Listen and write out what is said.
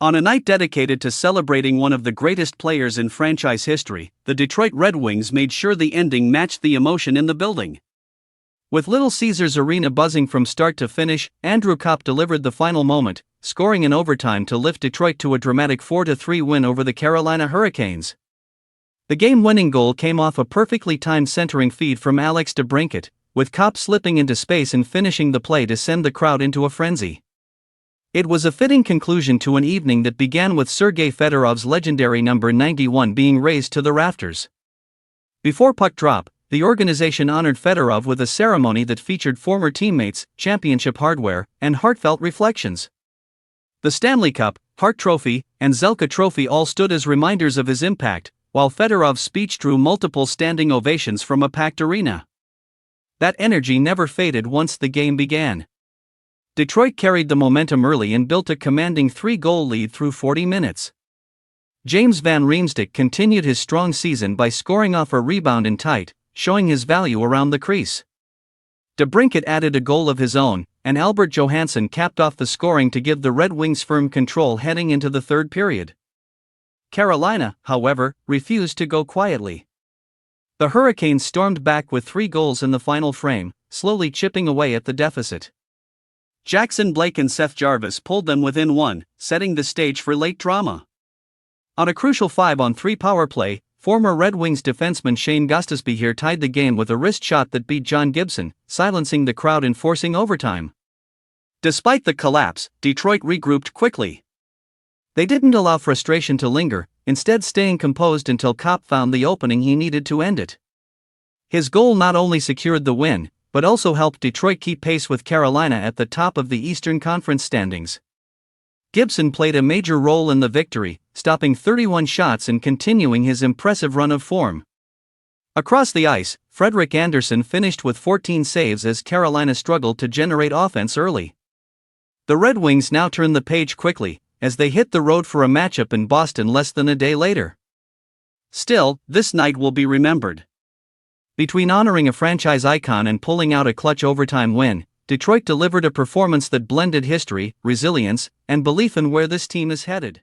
On a night dedicated to celebrating one of the greatest players in franchise history, the Detroit Red Wings made sure the ending matched the emotion in the building. With Little Caesars Arena buzzing from start to finish, Andrew Copp delivered the final moment, scoring in overtime to lift Detroit to a dramatic 4-3 win over the Carolina Hurricanes. The game-winning goal came off a perfectly timed centering feed from Alex DeBrincat, with Copp slipping into space and finishing the play to send the crowd into a frenzy. It was a fitting conclusion to an evening that began with Sergei Fedorov's legendary number 91 being raised to the rafters. Before puck drop, the organization honored Fedorov with a ceremony that featured former teammates, championship hardware, and heartfelt reflections. The Stanley Cup, Hart Trophy, and Zelka Trophy all stood as reminders of his impact, while Fedorov's speech drew multiple standing ovations from a packed arena. That energy never faded once the game began. Detroit carried the momentum early and built a commanding 3-goal lead through 40 minutes. James Van Riemsdyk continued his strong season by scoring off a rebound in tight, showing his value around the crease. DeBrincat added a goal of his own, and Albert Johansson capped off the scoring to give the Red Wings firm control heading into the third period. Carolina, however, refused to go quietly. The Hurricanes stormed back with 3 goals in the final frame, slowly chipping away at the deficit. Jackson Blake and Seth Jarvis pulled them within 1, setting the stage for late drama. On a crucial 5-on-3 power play, former Red Wings defenseman Shane Gostisbehere tied the game with a wrist shot that beat John Gibson, silencing the crowd and forcing overtime. Despite the collapse, Detroit regrouped quickly. They didn't allow frustration to linger, instead staying composed until Copp found the opening he needed to end it. His goal not only secured the win, but also helped Detroit keep pace with Carolina at the top of the Eastern Conference standings. Gibson played a major role in the victory, stopping 31 shots and continuing his impressive run of form. Across the ice, Frederik Andersen finished with 14 saves as Carolina struggled to generate offense early. The Red Wings now turned the page quickly, as they hit the road for a matchup in Boston less than a day later. Still, this night will be remembered. Between honoring a franchise icon and pulling out a clutch overtime win, Detroit delivered a performance that blended history, resilience, and belief in where this team is headed.